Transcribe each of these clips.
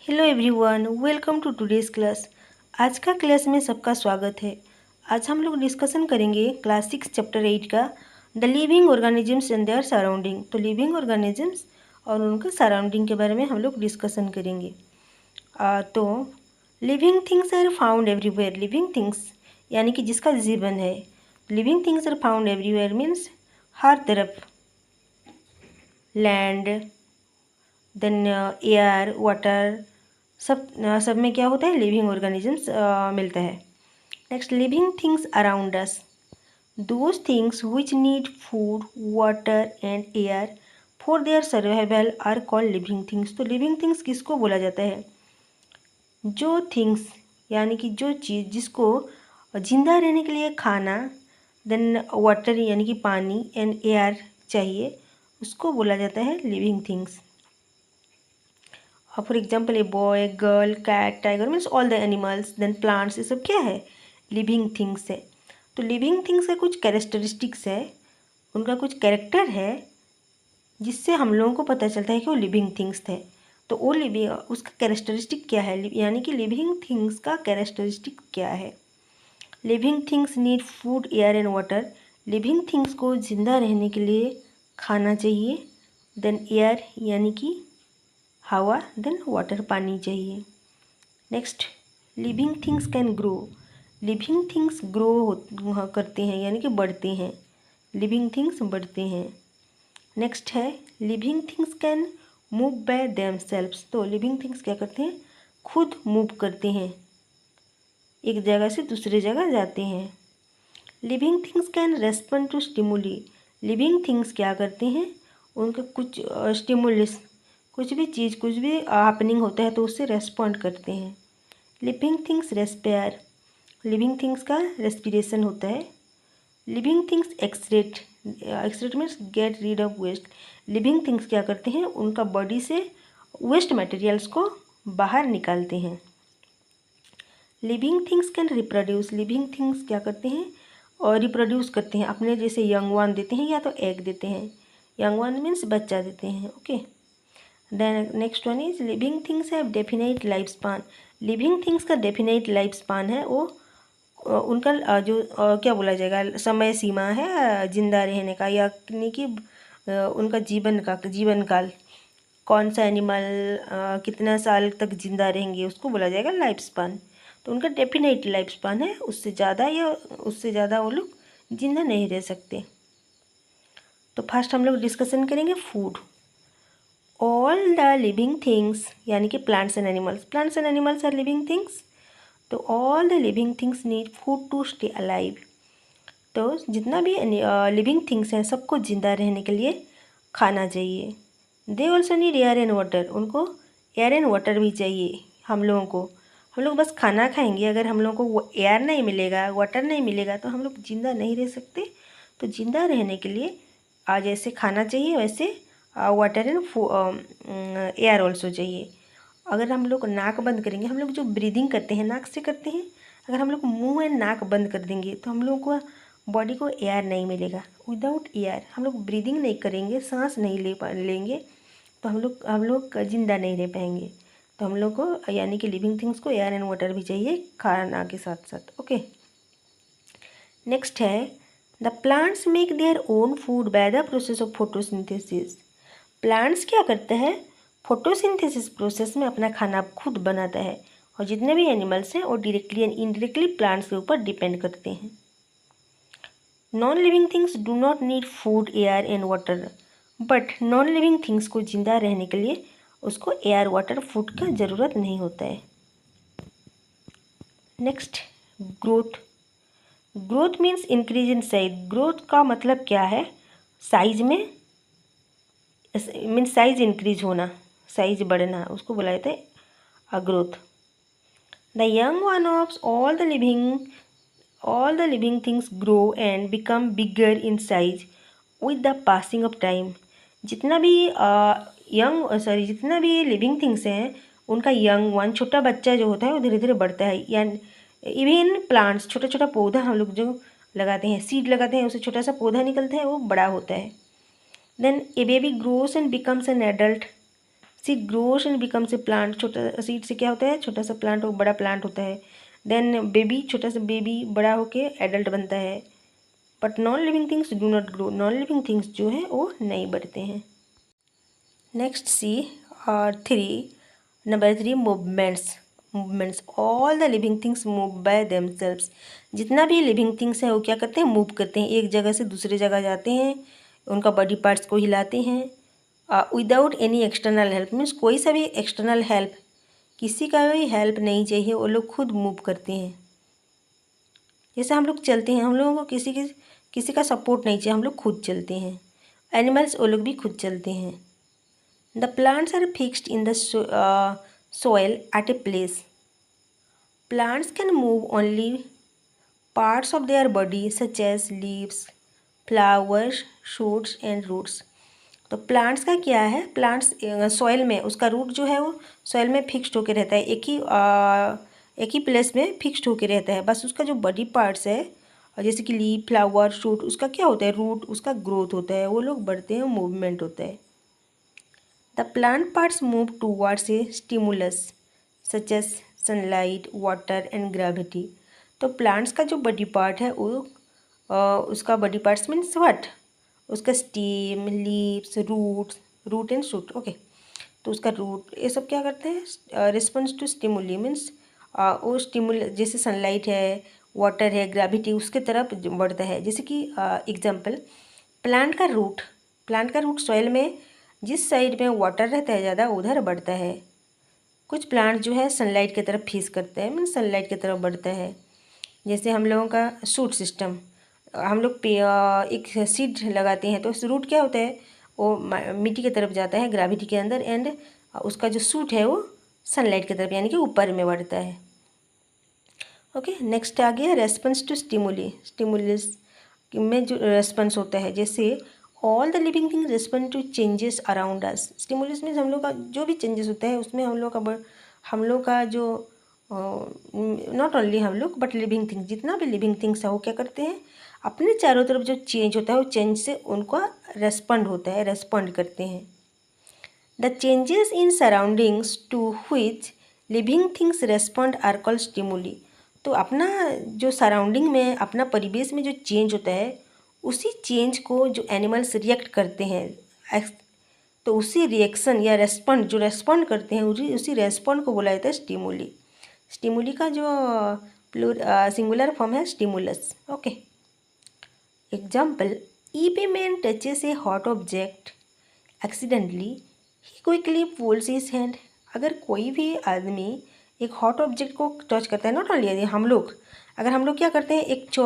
Hello everyone, welcome to today's class. आज का class में सबका स्वागत है। आज हम लोग डिस्कशन करेंगे क्लास 6 चैप्टर 8 का the living organisms and their surrounding. तो लिविंग ऑर्गेनिजम्स और उनका सराउंडिंग के बारे में हम लोग डिस्कशन करेंगे। तो living things are found everywhere. Living things यानी कि जिसका जीवन है। Living things are found everywhere means हर तरफ, लैंड, देन एयर, वाटर, सब में क्या होता है, लिविंग ऑर्गेनिजम्स मिलता है। Next, living things around us, those things which need food, water and air for their survival are called living things. तो लिविंग थिंग्स किसको बोला जाता है? जो थिंग्स यानी कि जो चीज़ जिसको जिंदा रहने के लिए खाना, देन वाटर यानी कि पानी, एंड एयर चाहिए, उसको बोला जाता है living things. For example, a boy, girl, cat, tiger means all the animals, then plants, ये सब क्या है? लिविंग थिंग्स है। तो लिविंग थिंग्स का कुछ कैरेक्टरिस्टिक्स है, उनका कुछ कैरेक्टर है जिससे हम लोगों को पता चलता है कि वो लिविंग थिंग्स थे। तो वो लिविंग, उसका कैरेक्टरिस्टिक क्या है, यानी कि लिविंग थिंग्स का कैरेक्टरिस्टिक क्या है? Living things need food, air and water. Living things को जिंदा रहने के लिए खाना चाहिए, देन एयर यानी कि हवा, देन वाटर पानी चाहिए। Next, living things can grow. Living things grow करते हैं यानी कि बढ़ते हैं। लिविंग थिंग्स बढ़ते हैं। नेक्स्ट है, living things can move by themselves. तो लिविंग थिंग्स क्या करते हैं? खुद मूव करते हैं, एक जगह से दूसरे जगह जाते हैं। Living things can respond to stimuli. Living things क्या करते हैं? उनका कुछ स्टिमुलस, कुछ भी चीज़, कुछ भी हैपनिंग होता है तो उससे रेस्पॉन्ड करते हैं। Living things respire. Living things का रेस्पिरेशन होता है। Living things excrete. Excrete means get rid of waste. Living things क्या करते हैं? उनका बॉडी से वेस्ट मटेरियल्स को बाहर निकालते हैं। Living things can reproduce. Living things क्या करते हैं? और रिप्रोड्यूस करते हैं, अपने जैसे यंग वन देते हैं या तो एग देते हैं। यंग वन मीन्स बच्चा देते हैं। Okay, then next one is living things have definite life span. Living things का डेफिनाइट लाइफ स्पान है, वो उनका जो क्या बोला जाएगा, समय सीमा है जिंदा रहने का, यानी कि उनका जीवन काल, कौन सा एनिमल कितना साल तक जिंदा रहेंगे उसको बोला जाएगा लाइफ स्पान। तो उनका डेफिनेट लाइफ स्पान है, उससे ज़्यादा या उससे ज़्यादा वो लोग जिंदा नहीं रह सकते। तो फर्स्ट हम लोग डिस्कशन करेंगे food. All the living things यानी कि plants and animals, plants and animals are living things. तो all the living things need food to stay alive. तो जितना भी लिविंग थिंग्स हैं सबको जिंदा रहने के लिए खाना चाहिए। They also need air and water. उनको एयर एंड वाटर भी चाहिए। हम लोगों को, हम लोग बस खाना खाएंगे, अगर हम लोगों को वो एयर नहीं मिलेगा, वाटर नहीं मिलेगा तो हम लोग जिंदा नहीं रह सकते। तो जिंदा रहने के लिए जैसे खाना चाहिए वैसे वाटर एंड एयर ऑल्सो चाहिए। अगर हम लोग नाक बंद करेंगे, हम लोग जो ब्रीदिंग करते हैं नाक से करते हैं, अगर हम लोग मुंह एंड नाक बंद कर देंगे तो हम लोग को बॉडी को एयर नहीं मिलेगा। विदाउट एयर हम लोग ब्रीदिंग नहीं करेंगे, सांस नहीं लेंगे तो हम लोग जिंदा नहीं रह पाएंगे। तो हम लोग को यानी कि लिविंग थिंग्स को एयर एंड वाटर भी चाहिए खाना के साथ साथ। ओके, नेक्स्ट है the plants make their own food by the process of photosynthesis. Plants क्या करते हैं? फोटोसिंथेसिस प्रोसेस में अपना खाना खुद बनाता है, और जितने भी एनिमल्स हैं वो डायरेक्टली एंड इनडायरेक्टली प्लांट्स के ऊपर डिपेंड करते हैं। Non living things do not need food, air and water. But non living things को जिंदा रहने के लिए उसको एयर, वाटर, फूड का ज़रूरत नहीं होता है। Next, growth. Growth means increase in size. Growth का मतलब क्या है? साइज में, मीन्स साइज इंक्रीज होना, साइज बढ़ना, उसको बोला जाता है growth. The young one of all the living things grow and become bigger in size with the passing of time। जितना भी जितना भी लिविंग थिंग्स हैं उनका यंग वन, छोटा बच्चा जो होता है वो धीरे धीरे बढ़ता है। या इवन प्लांट्स, छोटा छोटा पौधा हम लोग जो लगाते हैं, सीड लगाते हैं, उससे छोटा सा पौधा निकलता है, वो बड़ा होता है। Then a baby grows and becomes an adult seed grows and becomes a plant, छोटा सीड से क्या होता है, छोटा सा प्लांट हो बड़ा प्लांट होता है। देन बेबी, छोटा सा बेबी बड़ा होके एडल्ट बनता है। But non living things do not grow, non living things जो है वो नहीं बढ़ते हैं। Next C 3, number 3, movements all the living things move by themselves. जितना भी लिविंग थिंग्स है वो क्या करते हैं, मूव करते हैं, एक जगह से दूसरी जगह जाते हैं, उनका बॉडी पार्ट्स को हिलाते हैं without any external help. Means कोई सा भी एक्सटर्नल हेल्प, किसी का भी हेल्प नहीं चाहिए, वो लोग खुद मूव करते हैं। जैसे हम लोग चलते हैं, हम लोगों को किसी का सपोर्ट नहीं चाहिए, हम लोग खुद चलते हैं। एनिमल्स वो लोग भी खुद चलते हैं। The plants are fixed in the soil at a place. Plants can move only parts of their body such as leaves, flowers, shoots and roots. तो प्लांट्स का क्या है, प्लांट्स सॉइल में उसका रूट जो है वो सॉइल में फिक्स्ड होकर रहता है, एक ही प्लेस में फिक्स्ड होकर रहता है। बस उसका जो बॉडी पार्ट्स है, और जैसे कि लीफ, फ्लावर, शूट, उसका क्या होता है, रूट, उसका ग्रोथ होता है, वो लोग बढ़ते हैं, मूवमेंट होता है। The plant parts move towards a stimulus such as sunlight, water and gravity. तो प्लांट्स का जो बॉडी पार्ट है वो उसका बॉडी पार्ट्स मीन्स व्हाट, उसका stem, leaves, root and shoot. Okay, तो उसका रूट ये सब क्या करते हैं, रिस्पॉन्स टू स्टिमुली मीन्स वो स्टिमुल, जैसे सनलाइट है, वाटर है, ग्रेविटी, उसके तरफ बढ़ता है। जैसे कि एग्जांपल, प्लांट का रूट सॉइल में जिस साइड में वाटर रहता है ज़्यादा उधर बढ़ता है। कुछ प्लांट जो है सनलाइट की तरफ फेस करते हैं, मीन्स सनलाइट की तरफ बढ़ता है। जैसे हम लोगों का शूट सिस्टम, हम लोग पे एक सीड लगाते हैं तो रूट क्या होता है, वो मिट्टी की तरफ जाता है ग्रेविटी के अंदर, एंड उसका जो शूट है वो सनलाइट की तरफ यानी कि ऊपर में बढ़ता है। ओके, नेक्स्ट आ गया रेस्पॉन्स टू स्टिमुलस में जो रेस्पॉन्स होता है, जैसे all the living thing respond to changes around us. Stimulus means हम लोग का जो भी चेंजेस होता है उसमें हम लोग का जो नॉट ओनली हम लोग बट लिविंग थिंग्स, जितना भी लिविंग थिंग्स है वो क्या करते हैं, अपने चारों तरफ जो चेंज होता है वो चेंज से उनको रेस्पॉन्ड करते हैं। The changes in surroundings to which living things respond are called stimuli. तो अपना जो सराउंडिंग में, अपना परिवेश में जो चेंज होता है उसी चेंज को जो एनिमल्स रिएक्ट करते हैं, तो उसी रिएक्शन या रेस्पॉन्ड करते हैं, उसी रेस्पॉन्ड को बोला जाता है स्टिमुली। स्टिमुली का जो सिंगुलर फॉर्म है stimulus. Okay, example, if a man touches a hot object accidentally ही क्विकली पुल्स हिज हैंड। अगर कोई भी आदमी एक हॉट ऑब्जेक्ट को टच करता है, नॉट ओनली हम लोग, अगर हम लोग क्या करते हैं, एक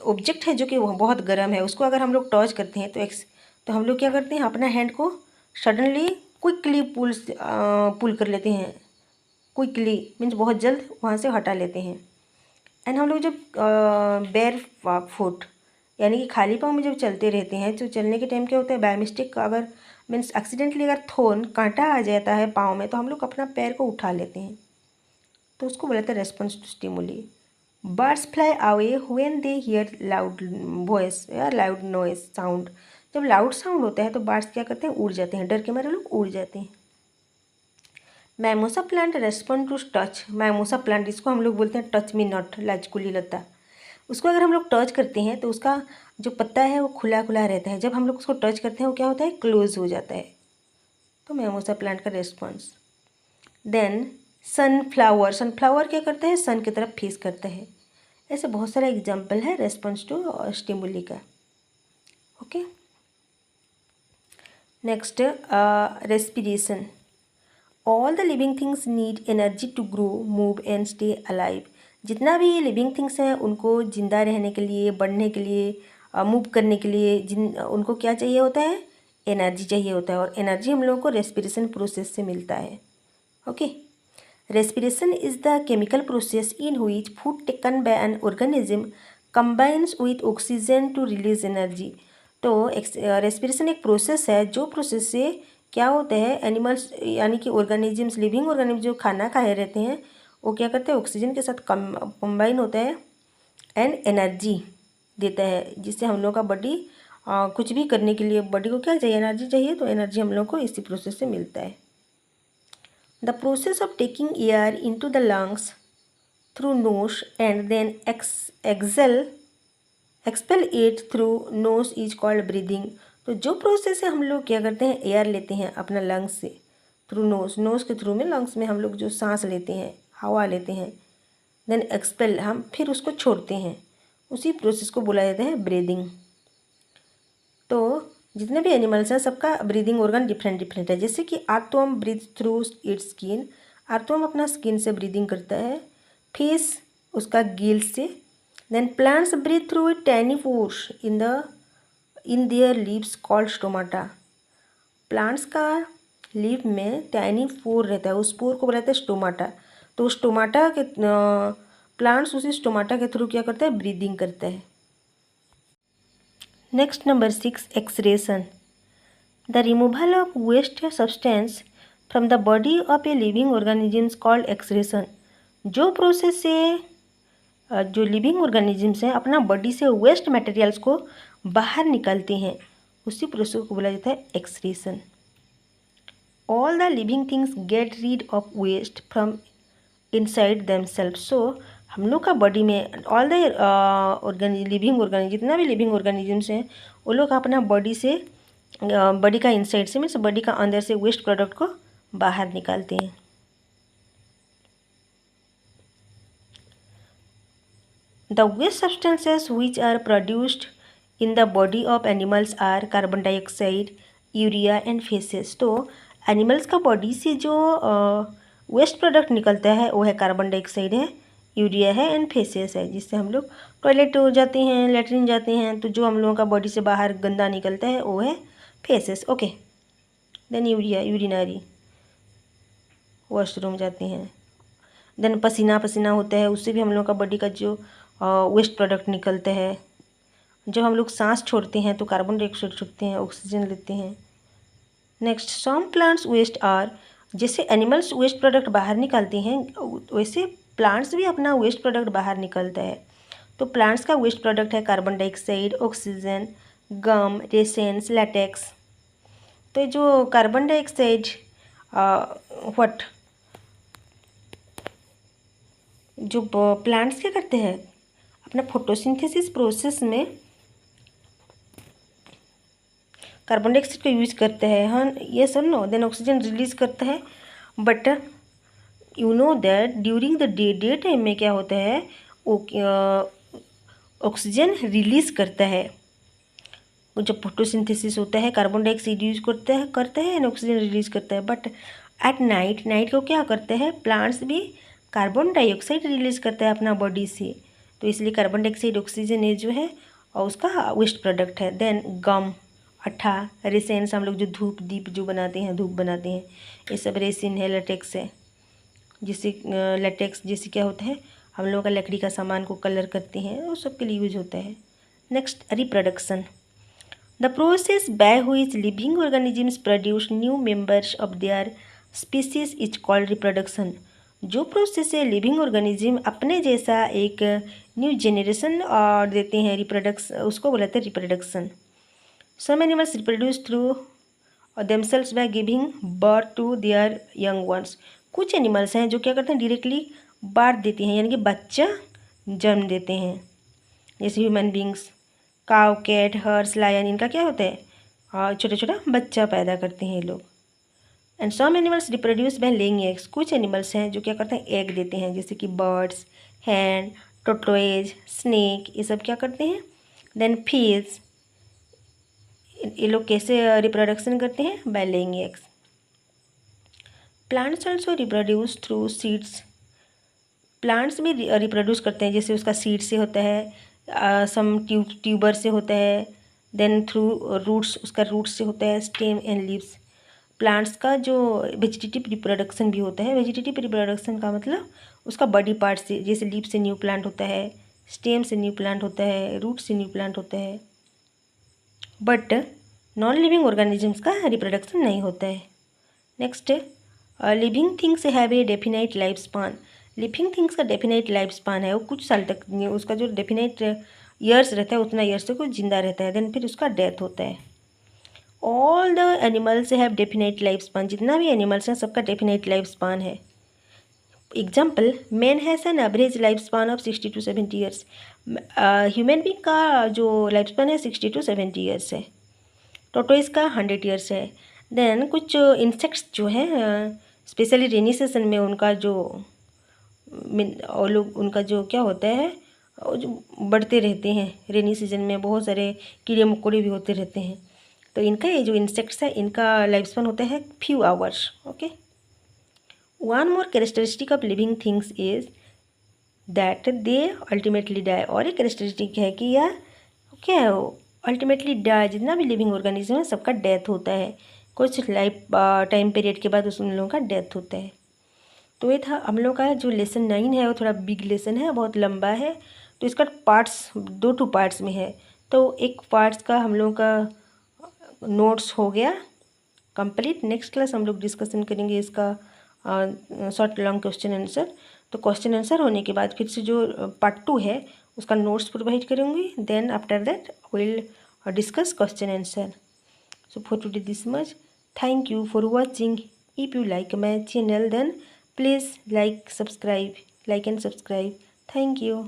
ऑब्जेक्ट है जो कि बहुत गर्म है, उसको अगर हम लोग टच करते हैं तो हम लोग क्या करते हैं, अपना हैंड को सडनली क्विकली पुल कर लेते हैं। क्विकली मीन्स बहुत जल्द वहाँ से हटा लेते हैं। एंड हम लोग जब बेयर फुट यानी कि खाली पाँव में जब चलते रहते हैं तो चलने के टाइम क्या होता है, बाय मिस्टेक अगर मीन्स एक्सीडेंटली अगर कांटा आ जाता है पाँव में तो हम लोग अपना पैर को उठा लेते हैं, तो उसको बोलते हैं response to stimuli. Birds fly away when they hear loud voice या लाउड नॉइज साउंड। जब लाउड साउंड होता है तो बर्ड्स क्या करते हैं, उड़ जाते हैं, डर के मारे लोग उड़ जाते हैं। Mimosa plant respond to touch. Mimosa plant, इसको हम लोग बोलते हैं टच मी नॉट, लाजकुली लता। उसको अगर हम लोग टच करते हैं तो उसका जो पत्ता है वो खुला खुला रहता है, जब हम लोग उसको टच करते हैं वो क्या होता है, क्लोज हो जाता है। तो मैमोसा प्लांट का रेस्पॉन्स। देन सनफ्लावर क्या करता है, सन की तरफ फेस करता है। ऐसे बहुत सारा एग्जाम्पल है रेस्पॉन्स टू स्टिमुली का। Okay, next respiration. All the living things need energy to grow, move and stay alive. जितना भी लिविंग थिंग्स हैं उनको जिंदा रहने के लिए, बढ़ने के लिए, मूव करने के लिए उनको क्या चाहिए होता है, एनर्जी चाहिए होता है, और एनर्जी हम लोगों को रेस्पिरेशन प्रोसेस से मिलता है। Okay, respiration is the chemical process in which food taken by an organism combines with oxygen to release energy। तो रेस्पिरेशन एक प्रोसेस है, जो प्रोसेस से क्या होता है, एनिमल्स यानी कि ऑर्गेनिजम्स, लिविंग ऑर्गेनिज्म जो खाना खाए रहते हैं वो क्या करते हैं, ऑक्सीजन के साथ कंबाइन होता है एंड एनर्जी देता है, जिससे हम लोग का बॉडी कुछ भी करने के लिए बॉडी को क्या चाहिए, एनर्जी चाहिए, तो एनर्जी हम लोग को इसी प्रोसेस से मिलता है। The process of taking air into the lungs through nose and then expel it through nose is called breathing. तो जो प्रोसेस है हम लोग क्या करते हैं, एयर लेते हैं अपना लंग्स से थ्रू नोज के थ्रू में लंग्स में हम लोग जो सांस लेते हैं, हवा लेते हैं, देन एक्सपेल हम फिर उसको छोड़ते हैं, उसी प्रोसेस को बोला जाता है ब्रीदिंग। तो जितने भी एनिमल्स हैं सबका ब्रीदिंग ऑर्गन डिफरेंट डिफरेंट है। जैसे कि earthworm breathe through its skin, earthworm अपना स्किन से ब्रीदिंग करता है, फिश उसका गिल से, then plants breathe through a tiny pores in their leaves called stomata. Plants का लीफ में टाइनी पोर रहता है, उस पोर को बोला जाता है स्टोमाटा। तो स्टोमाटा के प्लांट्स उसी स्टोमाटा के थ्रू क्या करता है, ब्रीदिंग करता है। Next number 6, excretion. The removal of waste substance from the body of a living organisms called excretion. जो प्रोसेस से जो लिविंग ऑर्गेनिजम्स हैं अपना बॉडी से वेस्ट मटेरियल्स को बाहर निकालते हैं, उसी प्रोसेस को बोला जाता है excretion. All the living things get rid of waste from inside themselves. So हम लोग का बॉडी में ऑल द लिविंग ऑर्गेनिज्म, जितना भी लिविंग ऑर्गेनिजम्स हैं वो लोग अपना बॉडी से बॉडी का इनसाइड से मीन्स बॉडी का अंदर से वेस्ट प्रोडक्ट को बाहर निकालते हैं। The waste substances which are produced in the body of animals are carbon dioxide, urea and faeces. तो एनिमल्स का बॉडी से जो वेस्ट प्रोडक्ट निकलता है वो है कार्बन डाइऑक्साइड है, यूरिया है एंड फेसेस है, जिससे हम लोग टॉयलेट हो जाते हैं, लेटरिन जाते हैं, तो जो हम लोगों का बॉडी से बाहर गंदा निकलता है वो है faeces. Okay, then urea, urinary, washroom जाते हैं। देन पसीना होता है, उससे भी हम लोगों का बॉडी का जो वेस्ट प्रोडक्ट निकलता है। जब हम लोग सांस छोड़ते हैं तो कार्बन डाइऑक्साइड छोड़ते हैं, ऑक्सीजन लेते हैं। Next, some plants waste are, जैसे एनिमल्स वेस्ट प्रोडक्ट बाहर निकालते हैं वैसे प्लांट्स भी अपना वेस्ट प्रोडक्ट बाहर निकलता है। तो प्लांट्स का वेस्ट प्रोडक्ट है कार्बन डाइऑक्साइड, ऑक्सीजन, गम, रेसेंस, लैटेक्स। तो जो कार्बन डाइऑक्साइड जो प्लांट्स क्या करते हैं अपना फोटोसिंथेसिस प्रोसेस में कार्बन डाइऑक्साइड का यूज करते हैं, हाँ ये सब नो, देन ऑक्सीजन रिलीज करता है। But you know that during the day time में क्या होता है, ऑक्सीजन रिलीज करता है। जब फोटोसिंथेसिस होता है कार्बन डाइऑक्साइड यूज करता है एंड ऑक्सीजन रिलीज करता है। बट एट नाइट को क्या करते हैं, प्लांट्स भी कार्बन डाइऑक्साइड रिलीज करता है अपना बॉडी से। तो इसलिए कार्बन डाइऑक्साइड, ऑक्सीजन ये जो है और उसका वेस्ट प्रोडक्ट है। देन गम, अट्ठा, रेसेंस, हम लोग जो धूप दीप जो बनाते हैं, धूप बनाते हैं, ये सब रेसिन है, लेटेक्स है। जिससे लेटेक्स जैसे क्या होता है, हम लोगों का लकड़ी का सामान को कलर करते हैं, वो सब के लिए यूज होता है। Next, reproduction. The process by which living organisms produce new members of their species is called reproduction. जो प्रोसेस है लिविंग ऑर्गेनिज्म अपने जैसा एक न्यू जेनरेशन और देते हैं, रिप्रोडक्शन, उसको बोलते हैं reproduction. Some animals reproduce through themselves by giving birth to their young ones. कुछ एनिमल्स हैं जो क्या करते हैं, डायरेक्टली बर्थ देते हैं, यानी कि बच्चा जन्म देते हैं। जैसे ह्यूमन बींग्स, काव, कैट, हर्स, लायन, इनका क्या होता है, छोटा छोटा बच्चा पैदा करते हैं ये लोग। And some animals reproduce by laying eggs. कुछ एनिमल्स हैं जो क्या करते हैं, एग देते हैं, जैसे कि बर्ड्स, हैन, टोटोइज, स्नेक, ये सब क्या करते हैं। देन फिश, ये लोग कैसे रिप्रोडक्शन करते हैं, bye laying eggs. Plants also reproduce through seeds. Plants भी रिप्रोड्यूस करते हैं, जैसे उसका सीड से होता है, सम ट्यूबर से होता है, देन थ्रू रूट्स, उसका रूट्स से होता है, स्टेम एंड लीव्स। प्लांट्स का जो वेजिटेटिव रिप्रोडक्शन भी होता है, वेजिटेटिव रिप्रोडक्शन का मतलब उसका बॉडी पार्ट से, जैसे लीफ से न्यू प्लांट होता है, स्टेम से न्यू प्लांट होता है, रूट से न्यू प्लांट होता है। बट नॉन लिविंग ऑर्गेनिजम्स का रिप्रोडक्शन नहीं होता है। Next, living things have a definite life span. Living things का डेफिनाइट लाइफ स्पान है, वो कुछ साल तक, उसका जो डेफिनाइट ईयर्स रहता है उतना ईयर्स तक वो जिंदा रहता है, देन फिर उसका डेथ होता है। All the animals have definite life span, जितना भी एनिमल्स हैं सबका डेफिनेट लाइफ स्पान है। Example, man has an average life span of 60 to 70 years. Human being का जो लाइफ स्पान है 60 to 70 ईयर्स है। टोटोइस का 100 ईयर्स है। देन कुछ इंसेक्ट्स जो हैं स्पेशली रेनी सीजन में उनका जो और लोग उनका जो क्या होता है वो जो बढ़ते रहते हैं रेनी सीजन में, बहुत सारे कीड़े मकोड़े भी होते रहते हैं। तो इनका ये जो इंसेक्ट्स है इनका लाइफ स्पान होता है few hours. Okay, one more characteristic of living things is that they ultimately die. और एक कैरेक्टरिस्टिक है कि यह क्या है, अल्टीमेटली डाई, जितना भी लिविंग ऑर्गेनिज्म है सबका डेथ होता है, कुछ लाइफ टाइम पीरियड के बाद उन लोगों का डेथ होता है। तो ये था हम लोग का जो लेसन 9 है, वो थोड़ा बिग लेसन है, बहुत लंबा है, तो इसका पार्ट्स 2 पार्ट्स में है। तो एक पार्ट्स का हम लोग का नोट्स हो गया कंप्लीट। नेक्स्ट क्लास हम लोग डिस्कशन करेंगे इसका शॉर्ट लॉन्ग क्वेश्चन आंसर। तो क्वेश्चन आंसर होने के बाद फिर से जो पार्ट 2 है उसका नोट्स प्रोवाइड करूँगी, then after that will discuss question answer. So for today this much. Thank you for watching. If you like my channel then please like and subscribe. Thank you.